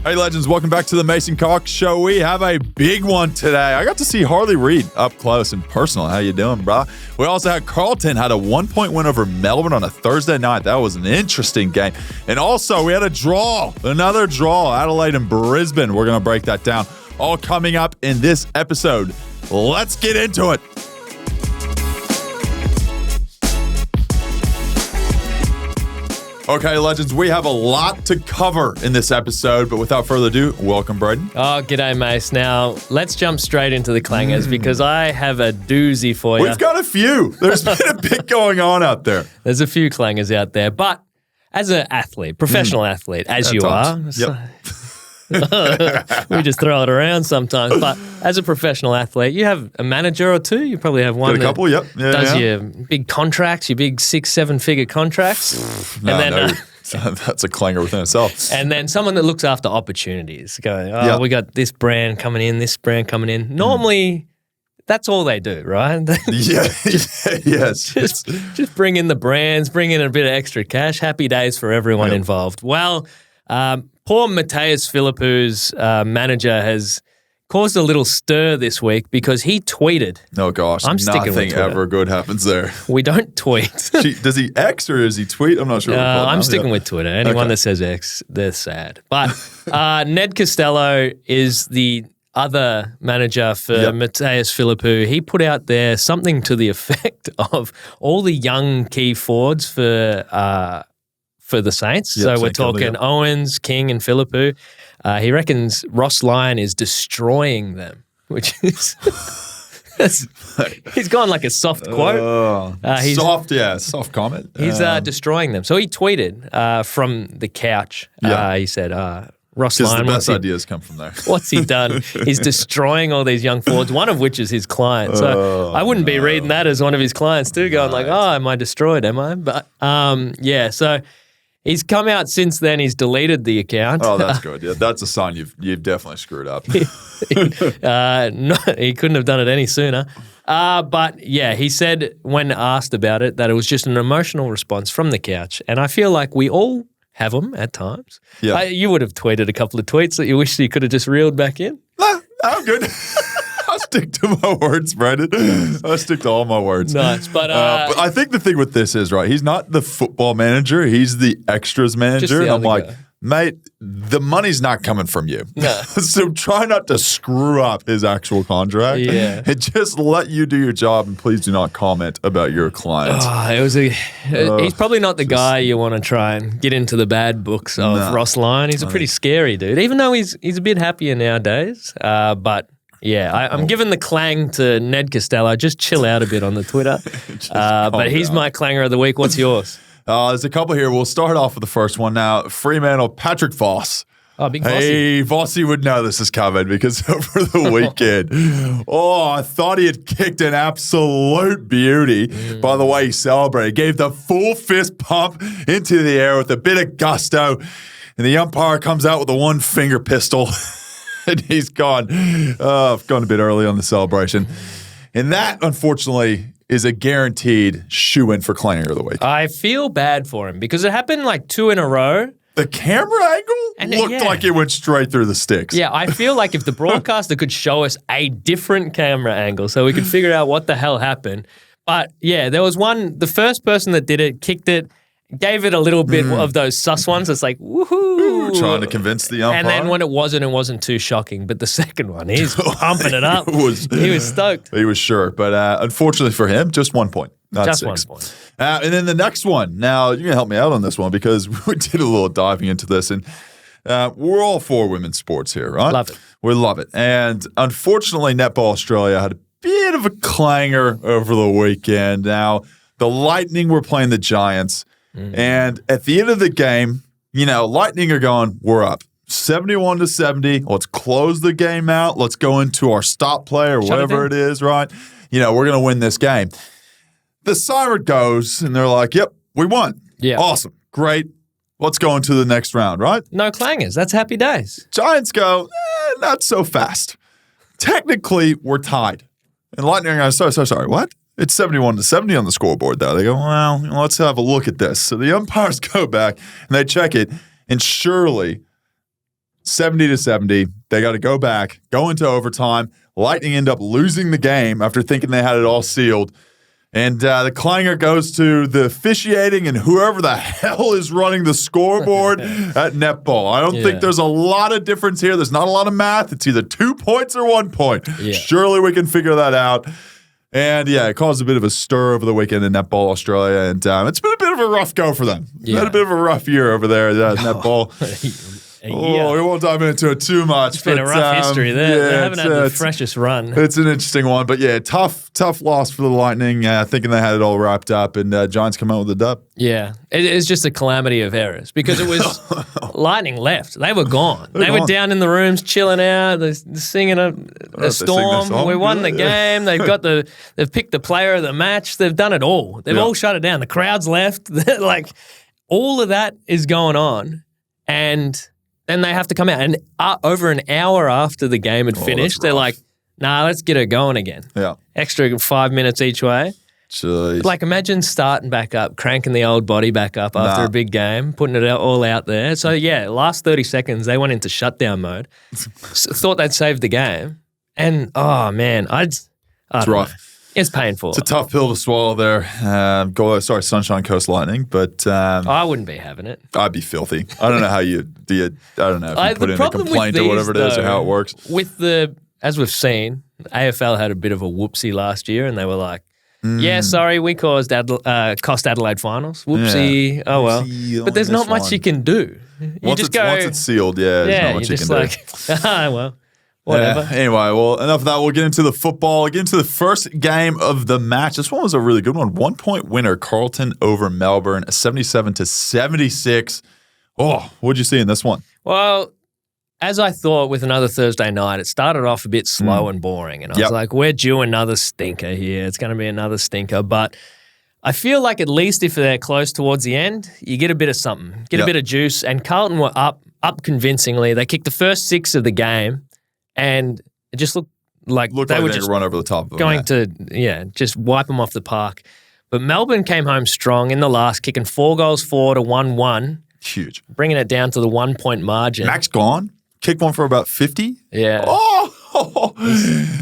Hey, legends, welcome back to the Mason Cox Show. We have a big one today. I got to see Reid up close and personal. How you doing, bro? We also had Carlton had a 1-point win over Melbourne on a Thursday night. That was an interesting game. And also, we had another draw, Adelaide and Brisbane. We're going to break that down. All coming up in this episode. Let's get into it. Okay, legends, we have a lot to cover in this episode, but without further ado, welcome, Brayden. Oh, g'day, Mace. Now, let's jump straight into the clangers because I have a doozy for you. We've got a few. There's been a bit going on out there. There's a few clangers out there, but as an athlete, professional athlete, as you are, we just throw it around sometimes, but as a professional athlete, you have a manager or two. You probably have one Got a couple, yep. Does your big contracts, your big 6-7 figure contracts. That's a clanger within itself. And then someone that looks after opportunities, going, we got this brand coming in, this brand coming in. Normally, that's all they do, right? Yes. Just bring in the brands, bring in a bit of extra cash. Happy days for everyone involved. Well, poor Matthias Philipou's manager has caused a little stir this week because he tweeted. Oh, gosh. Nothing ever good happens there. We don't tweet. Does he X or does he tweet? I'm not sure. I'm sticking with Twitter. Anyone that says X, they're sad. But Ned Costello is the other manager for Matthias Philipou. He put out there something to the effect of all the young key forwards for the Saints. So we're talking Owens, King, and Philipou. He reckons Ross Lyon is destroying them, which is he's gone like a soft quote. Soft comment. He's destroying them. So he tweeted from the couch. He said, Ross Lyon. The best ideas come from there. What's he done? He's destroying all these young forwards, one of which is his client. So I wouldn't be reading that as one of his clients too, going like, am I destroyed, am I? But so he's come out since then. He's deleted the account. Oh, that's good. Yeah, that's a sign you've definitely screwed up. He couldn't have done it any sooner. But he said when asked about it that it was just an emotional response from the couch. And I feel like we all have them at times. Yeah. You would have tweeted a couple of tweets that you wish you could have just reeled back in. No, I'm good. I'll stick to my words, Brayden. I'll stick to all my words. Nice. But I think the thing with this is, right, he's not the football manager. He's the extras manager. And I'm like, mate, the money's not coming from you. No. So try not to screw up his actual contract. Yeah. And just let you do your job and please do not comment about your clients. He's probably not the guy you want to try and get into the bad books of Ross Lyon. He's a pretty scary dude, even though he's a bit happier nowadays. But I'm giving the clang to Ned Costello. Just chill out a bit on the Twitter. But he's my clanger of the week. What's yours? There's a couple here. We'll start off with the first one now. Fremantle, Patrick Voss. Oh, big Vossy. Hey, Vossy would know this is coming because over the weekend, I thought he had kicked an absolute beauty by the way he celebrated. Gave the full fist pump into the air with a bit of gusto, and the umpire comes out with a one-finger pistol, and he's gone. I've gone a bit early on the celebration. And that, unfortunately, is a guaranteed shoe-in for Clanger of the week. I feel bad for him because it happened like 2 in a row. The camera angle looked like it went straight through the sticks. Yeah, I feel like if the broadcaster could show us a different camera angle so we could figure out what the hell happened. But there was one, the first person that did it, kicked it, gave it a little bit of those sus ones. It's like, woohoo. Trying to convince the umpire. And then when it wasn't too shocking. But the second one, he's pumping it up. He was stoked. He was sure. But unfortunately for him, just 1 point. Just 6. 1 point. And then the next one. Now, you're going to help me out on this one because we did a little diving into this. And we're all for women's sports here, right? Love it. We love it. And unfortunately, Netball Australia had a bit of a clanger over the weekend. Now, the Lightning were playing the Giants. And at the end of the game, Lightning are going, we're up 71-70. Let's close the game out. Let's go into our stop play or whatever it is, right? We're going to win this game. The siren goes, and they're like, yep, we won. Yeah. Awesome. Great. Let's go into the next round, right? No clangers. That's happy days. Giants go, not so fast. Technically, we're tied. And Lightning are going, sorry, what? It's 71-70 on the scoreboard, though. They go, well, let's have a look at this. So the umpires go back, and they check it, and surely 70-70. They got to go back, go into overtime. Lightning end up losing the game after thinking they had it all sealed. And the clanger goes to the officiating and whoever the hell is running the scoreboard at netball. I don't think there's a lot of difference here. There's not a lot of math. It's either 2 points or 1 point. Yeah. Surely we can figure that out. And, it caused a bit of a stir over the weekend in Netball Australia. And it's been a bit of a rough go for them. Yeah. Had a bit of a rough year over there at Netball. We won't dive into it too much. It's been a rough history there. They haven't had the freshest run. It's an interesting one. But, tough loss for the Lightning, thinking they had it all wrapped up. And Giants come out with a dub. Yeah. It's just a calamity of errors because it was Lightning left. They were gone. They were down in the rooms chilling out. They're singing a storm. We won the game. They've picked the player of the match. They've done it all. They've all shut it down. The crowd's left. Like, all of that is going on. And then they have to come out. And over an hour after the game had finished, they're like, nah, let's get it going again. Yeah. Extra 5 minutes each way. Jeez. Like, imagine starting back up, cranking the old body back up after a big game, putting it all out there. So, last 30 seconds, they went into shutdown mode. Thought they'd saved the game. And, oh, man, it's rough. It's painful. It's a tough pill to swallow there. Sunshine Coast Lightning, but I wouldn't be having it. I'd be filthy. I don't know how you do it. I don't know if you put in a complaint or whatever it is or how it works. As we've seen, AFL had a bit of a whoopsie last year, and they were like, sorry, we cost Adelaide finals. Whoopsie. Yeah. Oh, well. But there's not much you can do. Once it's sealed, there's not much you can do. Well. Whatever. Anyway, enough of that. We'll get into the football. Get into the first game of the match. This one was a really good one. 1 point winner, Carlton over Melbourne, 77-76. Oh, what'd you see in this one? Well, as I thought with another Thursday night, it started off a bit slow and boring. And I was like, we're due another stinker here. It's going to be another stinker. But I feel like at least if they're close towards the end, you get a bit of something, get a bit of juice. And Carlton were up convincingly. They kicked the first 6 of the game. And it just looked like they were just run over the top of them. Just wipe them off the park. But Melbourne came home strong in the last, kicking 4 goals forward to 1-1. Huge. Bringing it down to the 1 point margin. Max gone. Kicked one for about 50. Yeah. Oh,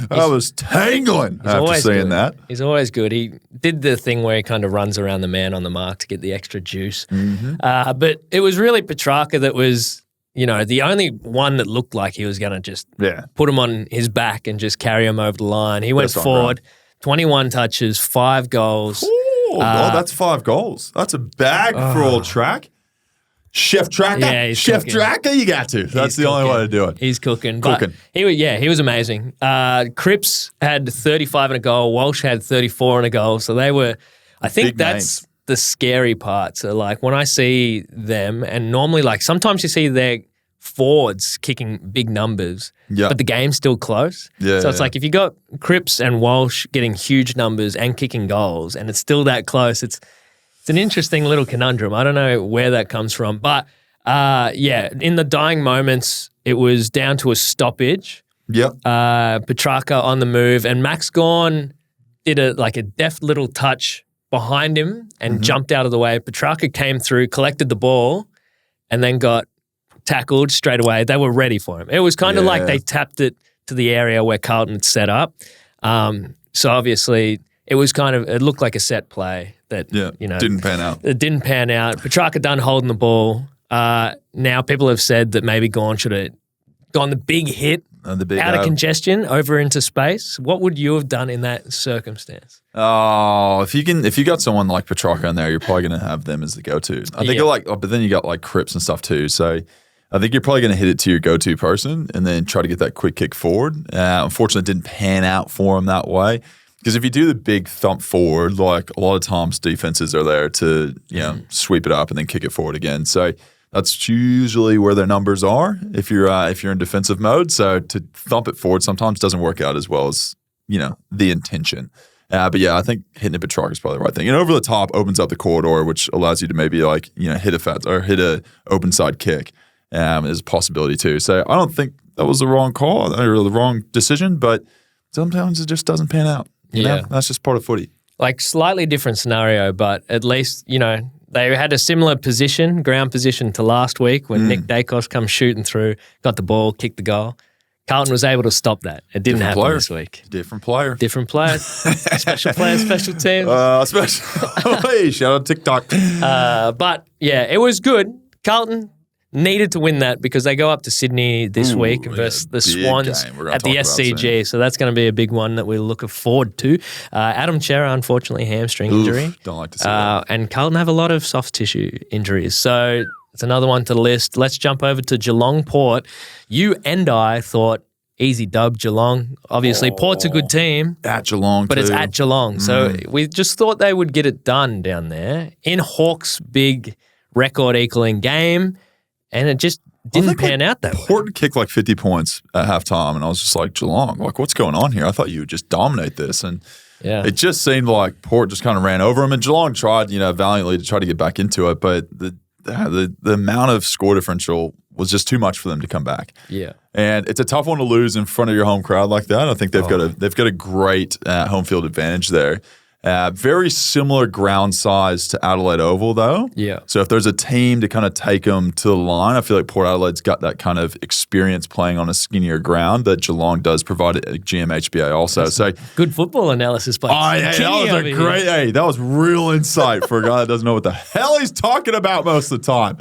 I was tangling after seeing that. He's always good. He did the thing where he kind of runs around the man on the mark to get the extra juice. Mm-hmm. But it was really Petrarca that was, the only one that looked like he was going to just put him on his back and just carry him over the line. He went forward, 21 touches, 5 goals. Ooh, that's 5 goals. That's a bag for old Track. Chef Tracker? Yeah, Chef Tracker, you got to. That's the only way to do it. He's cooking. But he was amazing. Cripps had 35 and a goal. Walsh had 34 and a goal. So they were, I think big that's names. The scary part. So like when I see them, and normally like sometimes you see their forwards kicking big numbers, but the game's still close. Yeah, so it's like if you got Cripps and Walsh getting huge numbers and kicking goals and it's still that close, it's an interesting little conundrum. I don't know where that comes from. But, in the dying moments, it was down to a stoppage. Yep. Petrarca on the move. And Max Gawn did a deft little touch behind him and jumped out of the way. Petrarca came through, collected the ball, and then got tackled straight away. They were ready for him. It was kind of like they tapped it to the area where Carlton had set up. So obviously it looked like a set play. That didn't pan out. It didn't pan out. Petrarca done holding the ball. Now people have said that maybe Gawn should have gone the big hit out of congestion over into space. What would you have done in that circumstance? Oh, if you got someone like Petrarca in there, you're probably going to have them as the go-to. I think but then you got like Cripps and stuff too. So I think you're probably going to hit it to your go-to person and then try to get that quick kick forward. Unfortunately, it didn't pan out for him that way. Because if you do the big thump forward, like a lot of times defenses are there to, sweep it up and then kick it forward again. So that's usually where their numbers are if you're in defensive mode. So to thump it forward sometimes doesn't work out as well as, the intention. But I think hitting a Petrarca is probably the right thing. And over the top opens up the corridor, which allows you to maybe hit a open side kick. Is a possibility too. So I don't think that was the wrong call or the wrong decision, but sometimes it just doesn't pan out. You know? That's just part of footy. Like slightly different scenario, but at least, the They had a similar ground position to last week when Nick Daicos comes shooting through, got the ball, kicked the goal. Carlton was able to stop that. It didn't happen this week. Different player. Special player, special teams. Hey, shout out TikTok. But, yeah, it was good. Carlton needed to win that because they go up to Sydney this week versus the Swans at the SCG. So that's going to be a big one that we're looking forward to. Adam Chera, unfortunately, hamstring injury. Don't like to see that. And Carlton have a lot of soft tissue injuries. So it's another one to the list. Let's jump over to Geelong Port. You and I thought easy dub Geelong. Obviously, Port's a good team. At Geelong, but it's at Geelong. So we just thought they would get it done down there in Hawks' big record-equaling game. And it just didn't pan out that way. Port kicked like 50 points at halftime, and I was just like, Geelong, like, what's going on here? I thought you would just dominate this. And it just seemed like Port just kind of ran over them. And Geelong tried, valiantly to try to get back into it, but the amount of score differential was just too much for them to come back. Yeah. And it's a tough one to lose in front of your home crowd like that. I think they've got a great home field advantage there. Very similar ground size to Adelaide Oval, though. Yeah. So if there's a team to kind of take them to the line, I feel like Port Adelaide's got that kind of experience playing on a skinnier ground that Geelong does provide at GMHBA also. That's so good football analysis by that was real insight for a guy that doesn't know what the hell he's talking about most of the time.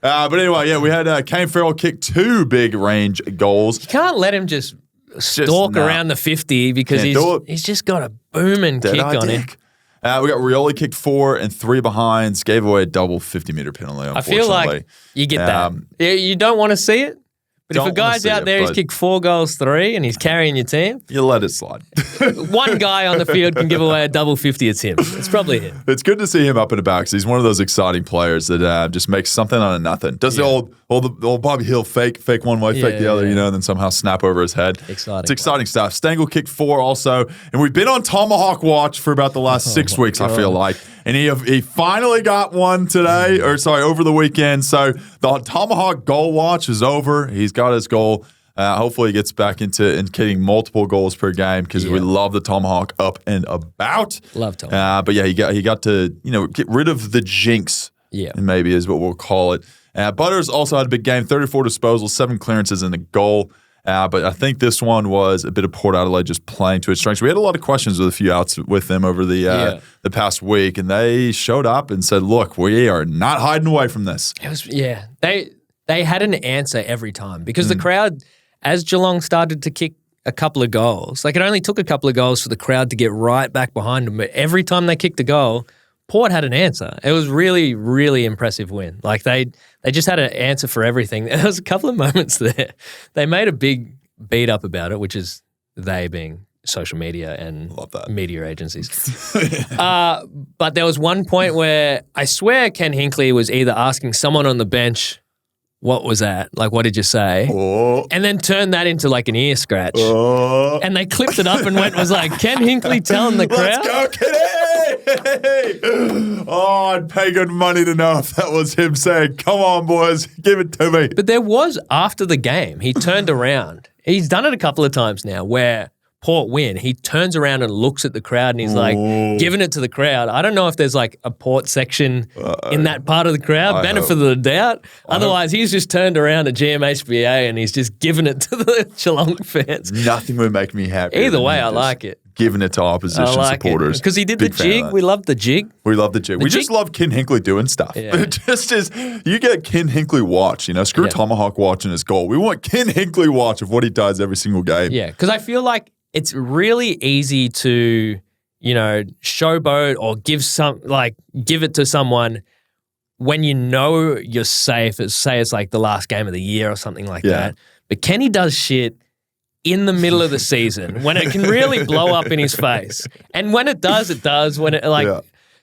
But anyway, we had Kane Farrell kick 2 big range goals. You can't let him just stalk around the 50 because he's just got a booming kick on it. We got Rioli kicked 4 and 3 behinds, gave away a double 50-meter penalty, I feel like you get that. You don't want to see it, but if a guy's out there who's kicked 4 goals, 3, and he's carrying your team, you let it slide. One guy on the field can give away a double 50, it's him. It's probably him. It's good to see him up and about because he's one of those exciting players that just makes something out of nothing. Does the old Bobby Hill fake one way, fake the other, and then somehow snap over his head. Exciting. It's exciting stuff. Stengel kicked 4 also, and we've been on Tomahawk watch for about the last 6 weeks, I feel like. And he finally got one today, over the weekend. So the Tomahawk goal watch is over. He's got his goal. Hopefully he gets back into getting multiple goals per game because we love the Tomahawk up and about. Love Tomahawk. But he got to get rid of the jinx. Yeah, maybe is what we'll call it. Butters also had a big game, 34 disposals, 7 clearances and a goal. But I think this one was a bit of Port Adelaide just playing to its strengths. We had a lot of questions with a few outs with them over the past week, and they showed up and said, "Look, we are not hiding away from this." It was they had an answer every time because the crowd, as Geelong started to kick a couple of goals, like it only took a couple of goals for the crowd to get right back behind them. But every time they kicked a goal, Port had an answer. It was really, really impressive win. Like they just had an answer for everything. There was a couple of moments there. They made a big beat up about it, which is they being social media and media agencies. But there was one point where I swear Ken Hinkley was either asking someone on the bench, what was that? Like, what did you say? Oh. And then turned that into like an ear scratch. Oh. And they clipped it up and was like, Ken Hinkley telling the crowd. Let's go, Kenny! Oh, I'd pay good money to know if that was him saying, come on, boys, give it to me. But there was, after the game, he turned around. He's done it a couple of times now where Port win. He turns around and looks at the crowd and he's like giving it to the crowd. I don't know if there's like a Port section in that part of the crowd. Benefit of the doubt. Otherwise, he's just turned around at GMHBA and he's just giving it to the Geelong fans. Nothing would make me happy. Either way, I like it. Giving it to opposition supporters. Because he did the jig. We love the jig. We love the jig. We just love Ken Hinkley doing stuff. Yeah. But it just is, you get Ken Hinkley watch, screw Tomahawk watching his goal. We want Ken Hinkley watch of what he does every single game. Yeah, because I feel like it's really easy to, showboat or give it to someone when you know you're safe. Say it's like the last game of the year or something like that. But Kenny does shit in the middle of the season when it can really blow up in his face. And when it does, it does. When it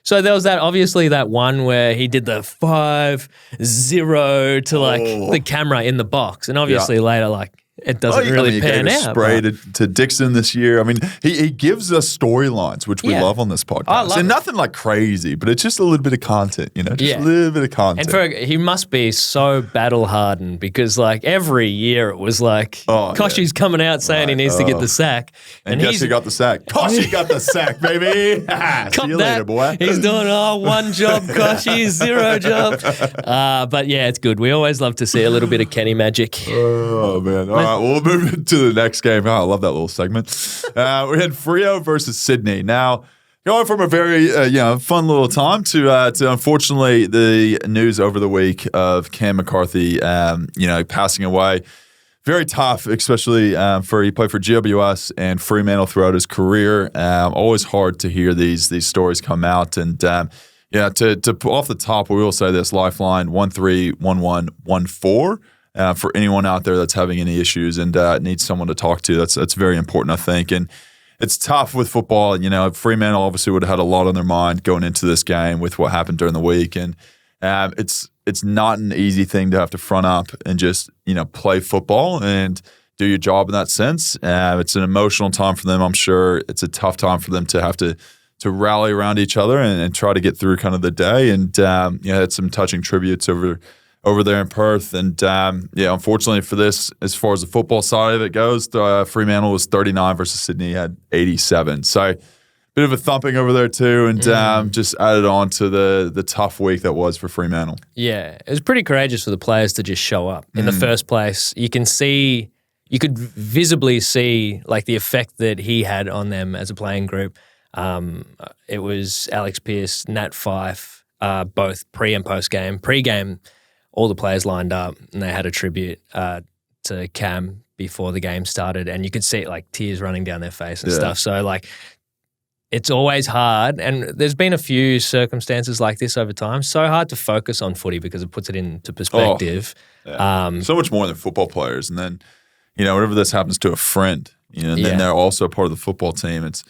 So there was that one where he did the 5-0 to the camera in the box. And obviously later, it doesn't really pan out. Spray to Dixon this year. I mean, he gives us storylines, which we love on this podcast. And nothing like crazy, but it's just a little bit of content, just a little bit of content. And he must be so battle hardened because like every year it was like Koshy's coming out saying he needs to get the sack. And guess who got the sack? Koshy got the sack, baby. See you later, boy. He's doing one job, Koshy, 0 job. But yeah, it's good. We always love to see a little bit of Kenny magic. Oh, man. All right, we'll move into the next game. Oh, I love that little segment. We had Freo versus Sydney. Now, going from a very fun little time to unfortunately the news over the week of Cam McCarthy, passing away. Very tough, especially he played for GWS and Fremantle throughout his career. Always hard to hear these stories come out. And to off the top, we will say this: Lifeline 131114. For anyone out there that's having any issues and needs someone to talk to, that's very important, I think. And it's tough with football. Fremantle obviously would have had a lot on their mind going into this game with what happened during the week, and it's not an easy thing to have to front up and just play football and do your job in that sense. It's an emotional time for them, I'm sure. It's a tough time for them to have to rally around each other and try to get through kind of the day. And had some touching tributes over there in Perth. And, unfortunately for this, as far as the football side of it goes, Fremantle was 39 versus Sydney had 87. So bit of a thumping over there too, and just added on to the tough week that was for Fremantle. Yeah, it was pretty courageous for the players to just show up. In the first place, you could visibly see like the effect that he had on them as a playing group. It was Alex Pearce, Nat Fyfe, both pre and post game. Pre-game, all the players lined up and they had a tribute to Cam before the game started, and you could see like tears running down their face and stuff. So like, it's always hard, and there's been a few circumstances like this over time. So hard to focus on footy because it puts it into perspective. So much more than football players, and then whenever this happens to a friend, and then they're also part of the football team. It's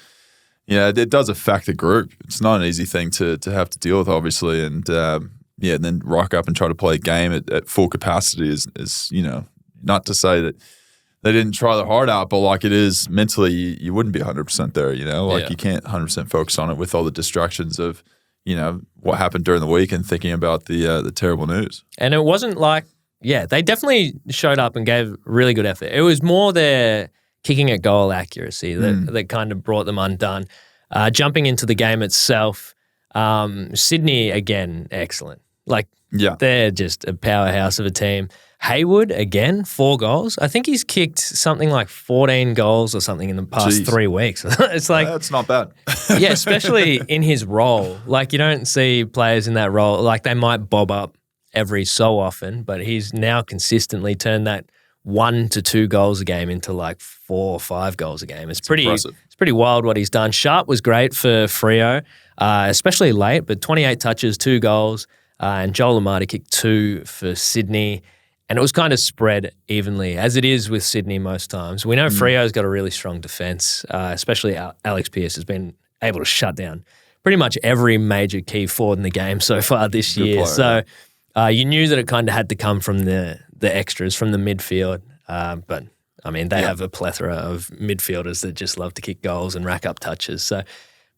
it does affect the group. It's not an easy thing to have to deal with, obviously, and and then rock up and try to play a game at full capacity is not to say that they didn't try their heart out, but like it is mentally, you wouldn't be 100% there, you can't 100% focus on it with all the distractions of, what happened during the week and thinking about the terrible news. And it wasn't like, they definitely showed up and gave really good effort. It was more their kicking at goal accuracy that kind of brought them undone. Jumping into the game itself, Sydney, again, excellent. They're just a powerhouse of a team. Haywood, again, 4 goals. I think he's kicked something like 14 goals or something in the past 3 weeks. It's like... That's not bad. Especially in his role. Like, you don't see players in that role. Like, they might bob up every so often, but he's now consistently turned that 1 to 2 goals a game into like 4 or 5 goals a game. It's pretty impressive. It's pretty wild what he's done. Sharp was great for Freo, especially late, but 28 touches, 2 goals, and Joel Amati kicked 2 for Sydney. And it was kind of spread evenly, as it is with Sydney most times. We know Freo's got a really strong defence, especially Alex Pearce has been able to shut down pretty much every major key forward in the game so far this year. Player, so you knew that it kind of had to come from the extras, from the midfield. But, I mean, they have a plethora of midfielders that just love to kick goals and rack up touches. So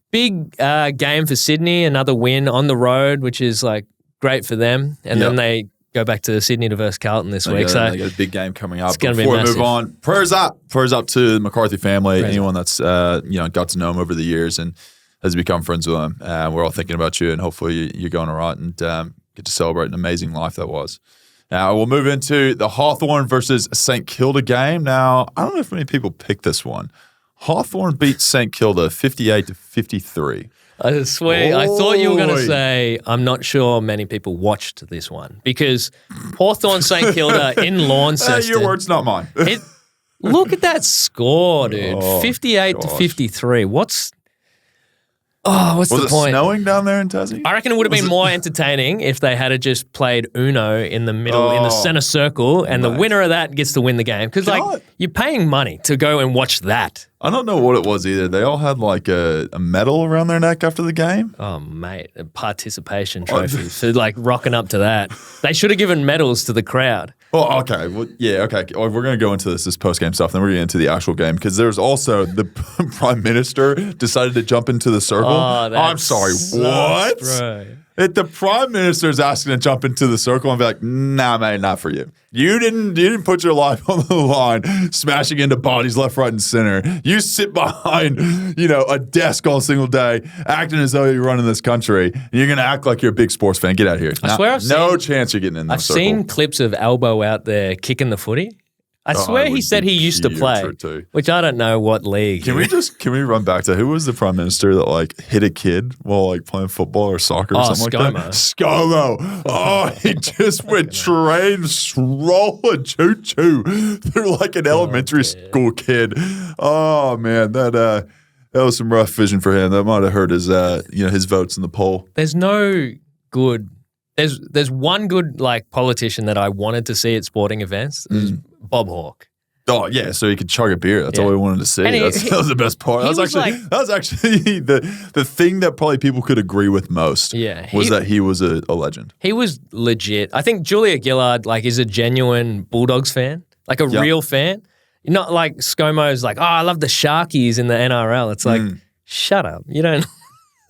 big game for Sydney, another win on the road, which is like great for them. And then they go back to Sydney to versus Carlton this week. So they got a big game coming up. It's going to be Before massive. we move on, prayers up to the McCarthy family. Anyone that's got to know him over the years and has become friends with him. We're all thinking about you, and hopefully you're going all right and get to celebrate an amazing life that was. Now we'll move into the Hawthorn versus St Kilda game. Now I don't know if many people picked this one. Hawthorn beat St Kilda 58-53. I swear, I thought you were going to say, I'm not sure many people watched this one because Hawthorn St Kilda in Launceston. Your words, not mine. Look at that score, dude. 58-53. What's the Was it point? snowing down there in Tassie? I reckon it would have been more entertaining if they had just played Uno in the middle, in the center circle, and the winner of that gets to win the game. Because, you're paying money to go and watch that. I don't know what it was either. They all had like a medal around their neck after the game. Oh, mate, a participation trophy for like rocking up to that. They should have given medals to the crowd. Oh, okay. Well, yeah, okay. We're going to go into this post-game stuff, then we're going to get into the actual game, because there's also the Prime Minister decided to jump into the circle. Oh, I'm sorry, what? Bro. The Prime Minister is asking to jump into the circle and be like, nah, mate, not for you. You didn't put your life on the line, smashing into bodies left, right, and center. You sit behind, a desk all single day, acting as though you're running this country. And you're going to act like you're a big sports fan. Get out of here. I swear no chance you're getting in that circle. I've seen clips of Albo out there kicking the footy. I swear he said he used to play, which I don't know what league. Can we run back to who was the Prime Minister that hit a kid while playing football or soccer or something like that? ScoMo. Oh, he just went train rolling choo-choo through an elementary school kid. Oh man, that was some rough vision for him. That might have hurt his his votes in the poll. There's no good. There's one good politician that I wanted to see at sporting events. Bob Hawke. Oh yeah, so he could chug a beer. That's all we wanted to see. That was the best part. That was actually the thing that probably people could agree with most. Yeah, was that he was a legend. He was legit. I think Julia Gillard is a genuine Bulldogs fan, a real fan. Not like ScoMo's I love the Sharkies in the NRL. It's shut up. You don't.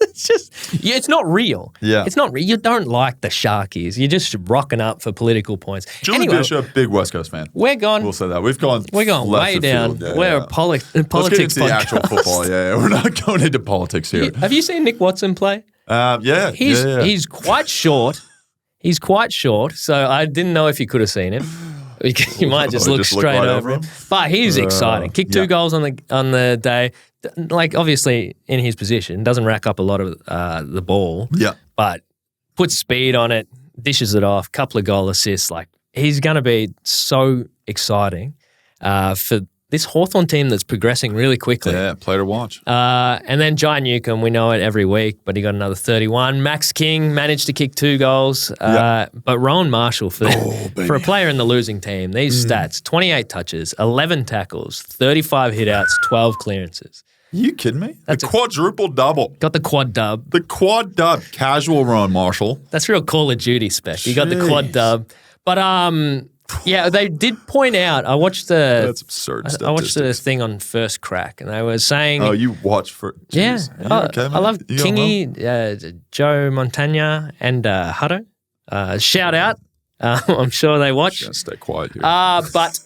It's just, it's not real. Yeah. It's not real. You don't like the Sharkies. You're just rocking up for political points. Julie Bishop, big West Coast fan. We'll say that. We've gone way down. Yeah, we're a politics podcast. Let's get into the actual football. Yeah, we're not going into politics here. Have you seen Nick Watson play? Yeah. He's quite short. He's quite short, so I didn't know if you could have seen him. You might just look straight over him. But he's exciting. Kicked 2 goals on the day. Obviously, in his position, doesn't rack up a lot of the ball. Yeah. But puts speed on it, dishes it off, couple of goal assists. He's going to be so exciting for this Hawthorn team that's progressing really quickly. Yeah, player to watch. And then Jai Newcomb, we know it every week, but he got another 31. Max King managed to kick 2 goals. But Rowan Marshall, for a player in the losing team, these stats, 28 touches, 11 tackles, 35 hitouts, 12 clearances. Are you kidding me? The quadruple double. Got the quad dub. The quad dub. Casual Rowan Marshall. That's real Call of Duty spec. You got the quad dub. But yeah, they did point out. I watched that's absurd. I watched the thing on First Crack, and they were saying, "Oh, you watch for?" Geez. Yeah, okay, I love Kingy, Joe Montagna, and Hutto. Shout out! I'm sure they watch. Just stay quiet here. But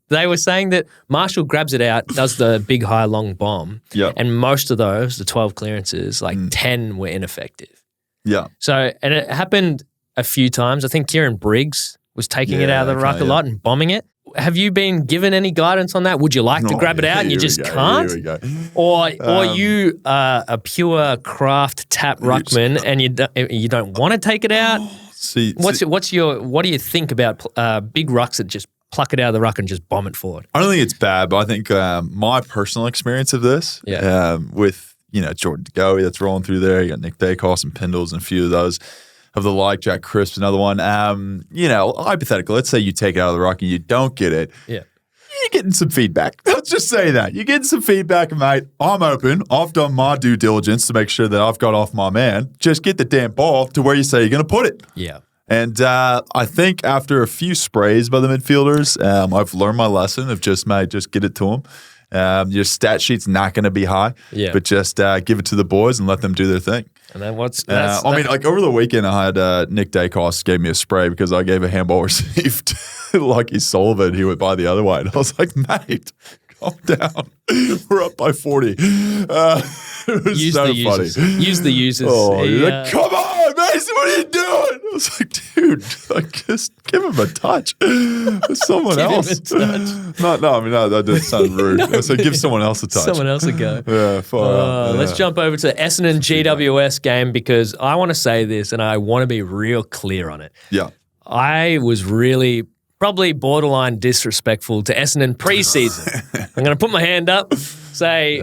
they were saying that Marshall grabs it out, does the big high long bomb, and most of those, the 12 clearances, 10 were ineffective. Yeah. So, and it happened a few times. I think Kieran Briggs was taking it out of the ruck a lot and bombing it. Have you been given any guidance on that? Would you like to grab it out and you just can't? Here we go. Or you are a pure craft tap ruckman and you don't want to take it out? What do you think about big rucks that just pluck it out of the ruck and just bomb it forward? I don't think it's bad, but I think my personal experience of this with Jordan DeGoey that's rolling through there, you got Nick Daicos and Pindles and a few of those. Of the Jack Crisp, another one. Hypothetically, let's say you take it out of the ruck and you don't get it. Yeah. You're getting some feedback. Let's just say that. You're getting some feedback, mate. I'm open. I've done my due diligence to make sure that I've got off my man. Just get the damn ball to where you say you're going to put it. Yeah. And I think after a few sprays by the midfielders, I've learned my lesson of just get it to them. Your stat sheet's not going to be high, but just give it to the boys and let them do their thing. And then over the weekend, I had Nick Daicos gave me a spray because I gave a handball receive to Lucky Sullivan. He went by the other way. And I was like, mate, calm down. We're up by 40. It was Use so the funny. Use the users. Oh, like, come on, Mason, what are you doing? I was like, dude, just give him a touch. Someone else. No, that didn't sound rude. I said, give someone else a touch. Someone else a go. Yeah, Let's jump over to the Essendon GWS game because I want to say this and I want to be real clear on it. Yeah. I was really probably borderline disrespectful to Essendon preseason. I'm going to put my hand up, say,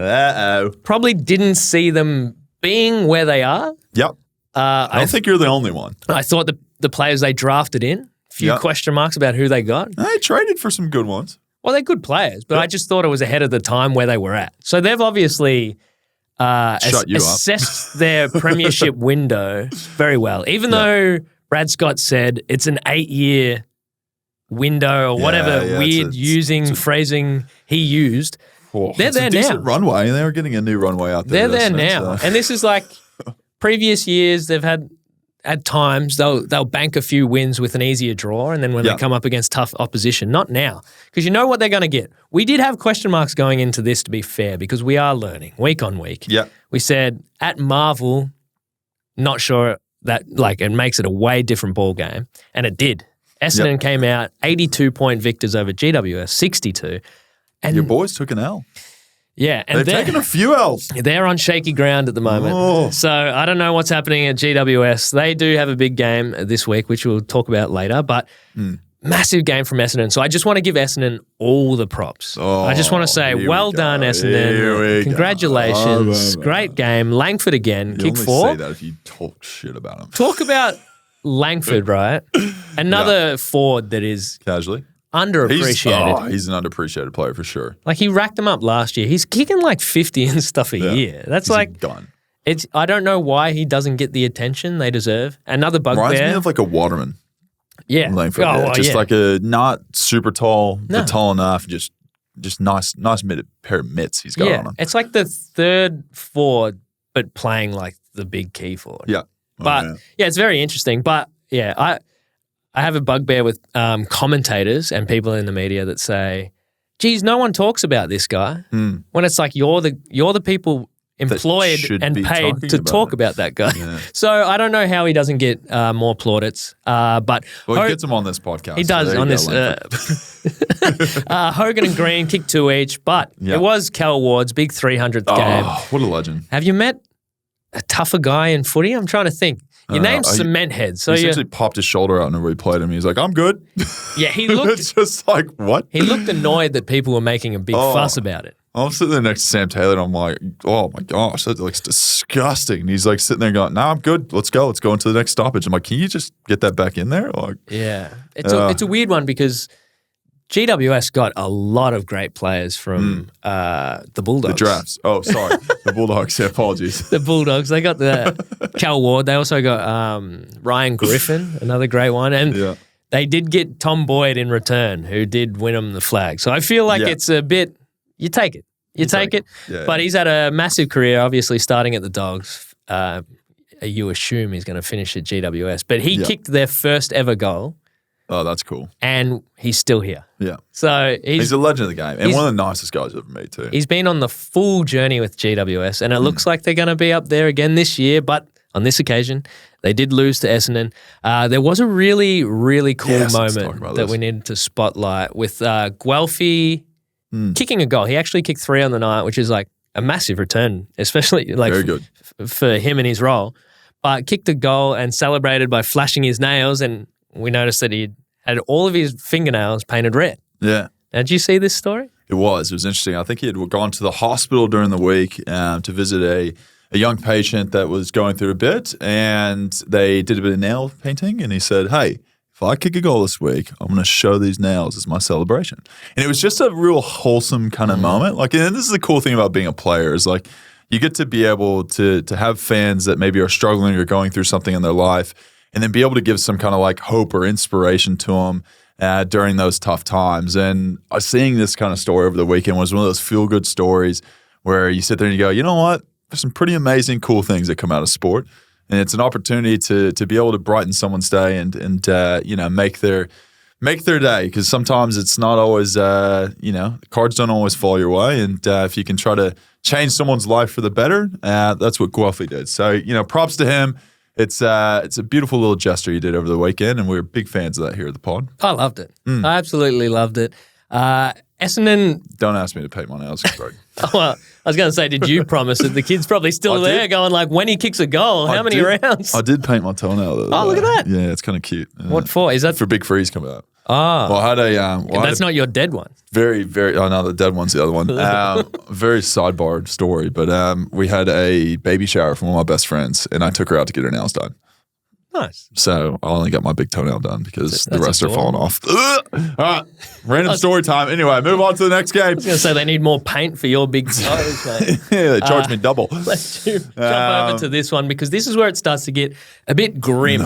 probably didn't see them being where they are. Yep. I don't think you're the only one. I thought the players they drafted in, few question marks about who they got. They traded for some good ones. Well, they're good players, but I just thought it was ahead of the time where they were at. So they've obviously assessed their premiership window very well, even though Brad Scott said it's an 8-year window or whatever weird phrasing he used. They're there now. Decent runway. They were getting a new runway out there. They're there now. And this is like previous years they've had at times they'll bank a few wins with an easier draw, and then when they come up against tough opposition, not now. Because you know what they're going to get. We did have question marks going into this, to be fair, because we are learning week on week. Yeah. We said at Marvel, not sure that it makes it a way different ball game, and it did. Essendon came out 82-point victors over GWS 62. And your boys took an L. Yeah. And they've taken a few L's. They're on shaky ground at the moment. So I don't know what's happening at GWS. They do have a big game this week, which we'll talk about later, but massive game from Essendon. So I just want to give Essendon all the props. I just want to say, well done, Essendon. Congratulations. Great game. Langford again. Kick 4. You only say that if you talk shit about him. Talk about Langford, right? Another forward that is casually underappreciated. He's an underappreciated player for sure. Like he racked them up last year. He's kicking like 50 and stuff a year. That's done. I don't know why he doesn't get the attention they deserve. Another bugbear. Reminds me of like a Waterman. Yeah. Langford, like a not super tall, but tall enough. Just nice pair of mitts he's got on him. It's like the third forward, but playing like the big key forward. Yeah. But it's very interesting. But I have a bugbear with commentators and people in the media that say, geez, no one talks about this guy. When it's like you're the people employed and paid to talk about that guy. Yeah. So I don't know how he doesn't get more plaudits. But he gets him on this podcast. He does on this. Hogan and Green kicked 2 each, but it was Cal Ward's big 300th game. What a legend. Have you met a tougher guy in footy? I'm trying to think. Your name's Cement Head. So he essentially popped his shoulder out whenever he played him. He's like, I'm good. Yeah, he looked... It's just like, what? He looked annoyed that people were making a big fuss about it. I'm sitting there next to Sam Taylor and I'm like, oh my gosh, that looks disgusting. And he's like sitting there going, I'm good. Let's go. Let's go into the next stoppage. I'm like, can you just get that back in there? Like, it's a weird one because GWS got a lot of great players from the Bulldogs. The drafts. Oh, sorry. The Bulldogs. Yeah, apologies. The Bulldogs. They got the Cal Ward. They also got Ryan Griffin, another great one. And they did get Tom Boyd in return, who did win them the flag. So I feel like it's a bit, you take it. You take it. Yeah, but he's had a massive career, obviously, starting at the Dogs. You assume he's going to finish at GWS. But he kicked their first ever goal. Oh, that's cool. And he's still here. Yeah. So he's a legend of the game and one of the nicest guys I've ever met too. He's been on the full journey with GWS and it looks like they're going to be up there again this year, but on this occasion, they did lose to Essendon. There was a really, really cool moment that we needed to spotlight with Guelphy kicking a goal. He actually kicked 3 on the night, which is like a massive return, especially like very good for him and his role. But kicked a goal and celebrated by flashing his nails, and we noticed that he had all of his fingernails painted red. Yeah. Now, did you see this story? It was interesting. I think he had gone to the hospital during the week to visit a young patient that was going through a bit, and they did a bit of nail painting, and he said, hey, if I kick a goal this week, I'm going to show these nails as my celebration. And it was just a real wholesome kind of moment. Like, and this is the cool thing about being a player is like you get to be able to have fans that maybe are struggling or going through something in their life and then be able to give some kind of like hope or inspiration to them during those tough times. And seeing this kind of story over the weekend was one of those feel-good stories where you sit there and you go, you know what? There's some pretty amazing, cool things that come out of sport. And it's an opportunity to be able to brighten someone's day and you know, make their day, because sometimes it's not always you know, cards don't always fall your way, and if you can try to change someone's life for the better, that's what Guelphy did. So, you know, props to him. It's a beautiful little gesture he did over the weekend, and we're big fans of that here at the pod. I loved it. I absolutely loved it. Essendon. Don't ask me to paint my nails, Greg. Well, I was going to say, did you promise it? The kid's probably still there going like, when he kicks a goal, how many rounds? I did paint my toenail. Oh, look at that. Yeah, it's kind of cute. What for? Is that for Big Freeze coming up? Oh. Well, I had a... that's not your dead one. Very, very... Oh, no, the dead one's the other one. Very sidebar story, but we had a baby shower from one of my best friends, and I took her out to get her nails done. Nice. So I only got my big toenail done because the rest are falling off. All right. Random story time. Anyway, move on to the next game. I was going to say they need more paint for your big toes, mate. Yeah, they charge me double. Let's jump over to this one, because this is where it starts to get a bit grim.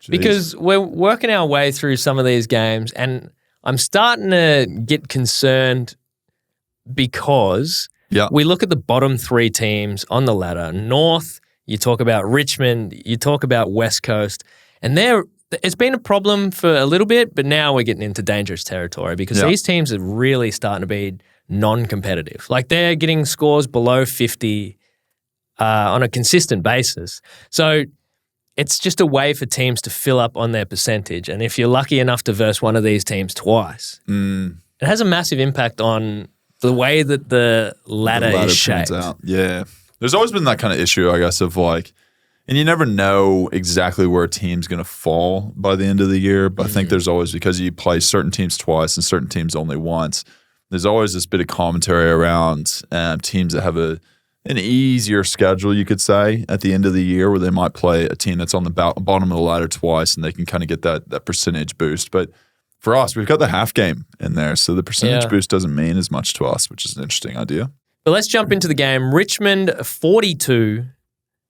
Because we're working our way through some of these games, and I'm starting to get concerned because we look at the bottom 3 teams on the ladder. North, you talk about Richmond, you talk about West Coast, and it's been a problem for a little bit, but now we're getting into dangerous territory because these teams are really starting to be non-competitive. Like they're getting scores below 50 on a consistent basis. So it's just a way for teams to fill up on their percentage. And if you're lucky enough to verse one of these teams twice, it has a massive impact on the way that the ladder is shaped. Yeah. There's always been that kind of issue, I guess, of like, and you never know exactly where a team's going to fall by the end of the year. But I think there's always, because you play certain teams twice and certain teams only once, there's always this bit of commentary around teams that have an easier schedule, you could say, at the end of the year, where they might play a team that's on the bottom of the ladder twice and they can kind of get that percentage boost. But for us, we've got the half game in there, so the percentage boost doesn't mean as much to us, which is an interesting idea. But let's jump into the game. Richmond 42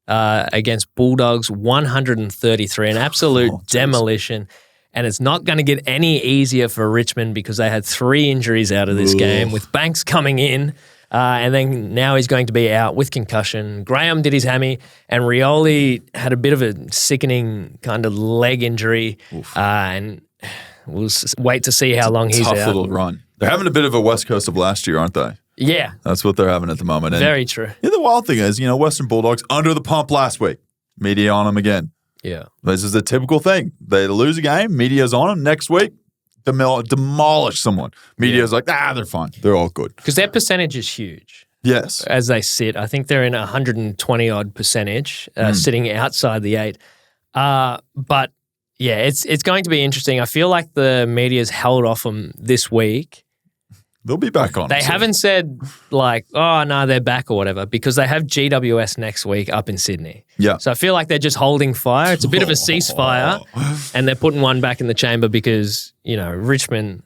against Bulldogs 133, an absolute demolition. And it's not going to get any easier for Richmond because they had 3 injuries out of this game, with Banks coming in, and then now he's going to be out with concussion. Graham did his hammy, and Rioli had a bit of a sickening kind of leg injury, and we'll wait to see how long he's out. Tough little run. They're having a bit of a West Coast of last year, aren't they? Yeah. That's what they're having at the moment. And very true. Yeah, the wild thing is, Western Bulldogs under the pump last week. Media on them again. Yeah. This is a typical thing. They lose a game, media's on them. Next week, demolish someone. Media's like, they're fine. They're all good. Because their percentage is huge. Yes. As they sit. I think they're in 120-odd percentage, sitting outside the 8. But, yeah, it's going to be interesting. I feel like the media's held off them this week. They'll be back on. They haven't said like, oh, no, they're back or whatever, because they have GWS next week up in Sydney. Yeah. So I feel like they're just holding fire. It's a bit of a ceasefire, and they're putting one back in the chamber because, Richmond,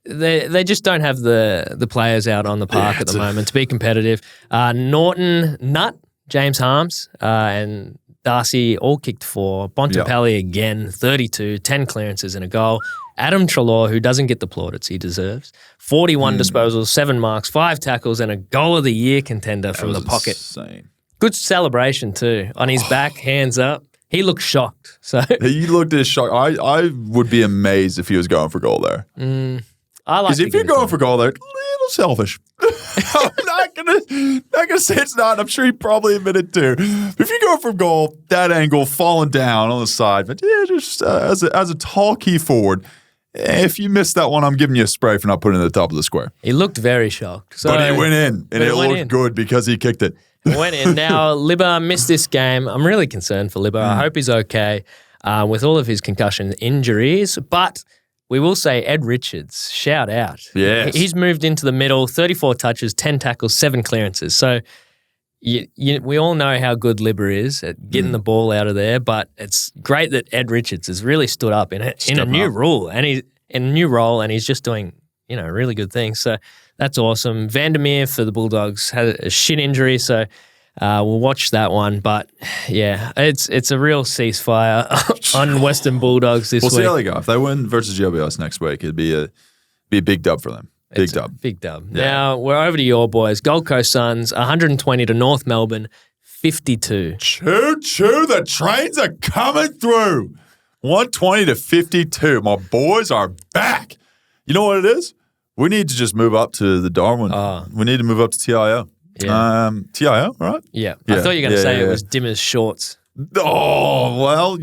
they just don't have the players out on the park at the moment to be competitive. Norton, Nutt, James Harms, and Darcy all kicked 4. Bontempelli again, 32, 10 clearances and a goal. Adam Treloar, who doesn't get the plaudits he deserves, 41 disposals, 7 marks, 5 tackles, and a goal of the year contender from the pocket. Insane. Good celebration too. On his back, hands up. He looked shocked. So he looked as shocked. I would be amazed if he was going for goal there. I like. Because if you're going for goal there, a little selfish. I'm not gonna say it's not. I'm sure he probably admitted too. But if you go for goal, that angle, falling down on the side, but just as a tall key forward. If you missed that one, I'm giving you a spray for not putting it at the top of the square. He looked very shocked. So, but it went in, and it looked good because he kicked it. It went in. Now, Libba missed this game. I'm really concerned for Libba. I hope he's okay with all of his concussion injuries. But we will say Ed Richards, shout out. Yes. He's moved into the middle, 34 touches, 10 tackles, 7 clearances. So we all know how good Libba is at getting the ball out of there, but it's great that Ed Richards has really stood up in a new role, and he's in a new role, and he's just doing really good things. So that's awesome. Vandermeer for the Bulldogs had a shin injury, so we'll watch that one. But yeah, it's a real ceasefire on Western Bulldogs this week. We'll see how they go. If they win versus GWS next week, it'd be a big dub for them. Big dub. Big dub. Yeah. Now, we're over to your boys. Gold Coast Suns, 120 to North Melbourne, 52. Choo-choo, the trains are coming through. 120 to 52. My boys are back. You know what it is? We need to just move up to the Darwin. We need to move up to TIO. Yeah. TIO, right? Yeah. I thought you were going to say it was Dimmer's shorts. Oh, well,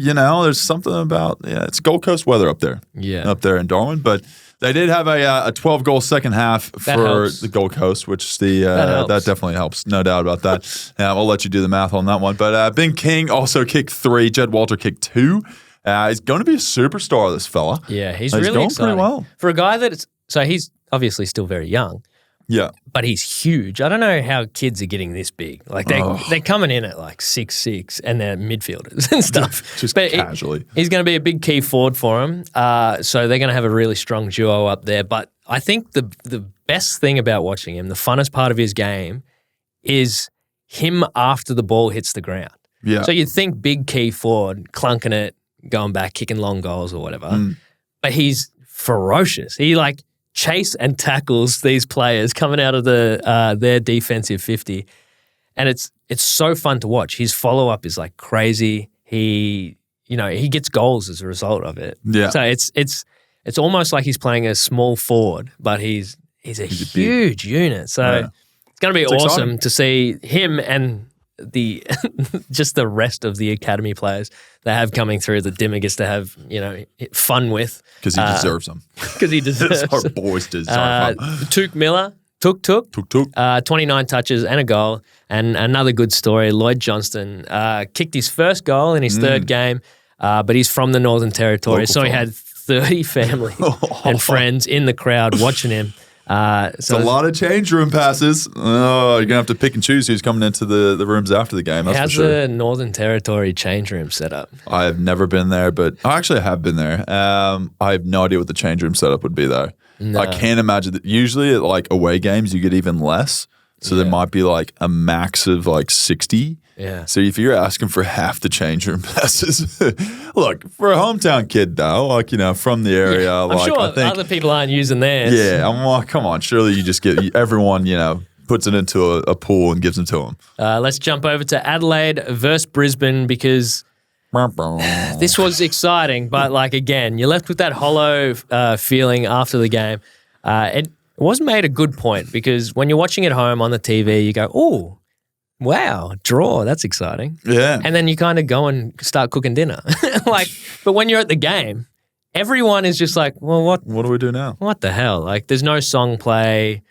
there's something about, it's Gold Coast weather up there. Yeah. Up there in Darwin. But they did have a 12-goal second half for the Gold Coast, which that definitely helps. No doubt about that. I'll let you do the math on that one. But Ben King also kicked 3. Jed Walter kicked 2. He's going to be a superstar, this fella. Yeah, he's really going exciting. pretty well. For a guy so he's obviously still very young. Yeah. But he's huge. I don't know how kids are getting this big. Like they're coming in at like 6'6", and they're midfielders and stuff. Just casually. He's going to be a big key forward for him. So they're going to have a really strong duo up there. But I think the best thing about watching him, the funnest part of his game, is him after the ball hits the ground. Yeah. So you'd think big key forward, clunking it, going back, kicking long goals or whatever. But he's ferocious. He like chase and tackles these players coming out of their defensive 50. And it's so fun to watch. His follow-up is like crazy. He gets goals as a result of it. Yeah. So it's almost like he's playing a small forward, but he's a huge unit. So it's going to be awesome exciting to see him and the just the rest of the academy players they have coming through that Dimmer gets to have, fun with. Because he deserves them. Because he deserves Our boys deserve them. Took Miller, Tuk, 29 touches and a goal. And another good story, Lloyd Johnston kicked his first goal in his third game, but he's from the Northern Territory, so he had 30 family and friends in the crowd watching him. So a lot of change room passes. Oh, you're going to have to pick and choose who's coming into the rooms after the game, that's how's for sure. the Northern Territory change room set up? I have never been there, but actually I have been there. I have no idea what the change room setup would be there. No. I can't imagine that. Usually at like away games, you get even less. So there might be like a max of like 60. Yeah. So if you're asking for half the change room passes, look, for a hometown kid though, like, from the area, I'm like sure I think, other people aren't using theirs. yeah, I'm like, come on, surely you just get everyone, puts it into a pool and gives them to them. Let's jump over to Adelaide versus Brisbane because this was exciting, but like again, you're left with that hollow feeling after the game. It was made a good point because when you're watching at home on the TV, you go, "Oh, wow, draw, that's exciting." Yeah, and then you kind of go and start cooking dinner. But when you're at the game, everyone is just like, "Well, what do we do now? What the hell?" Like, there's no song play,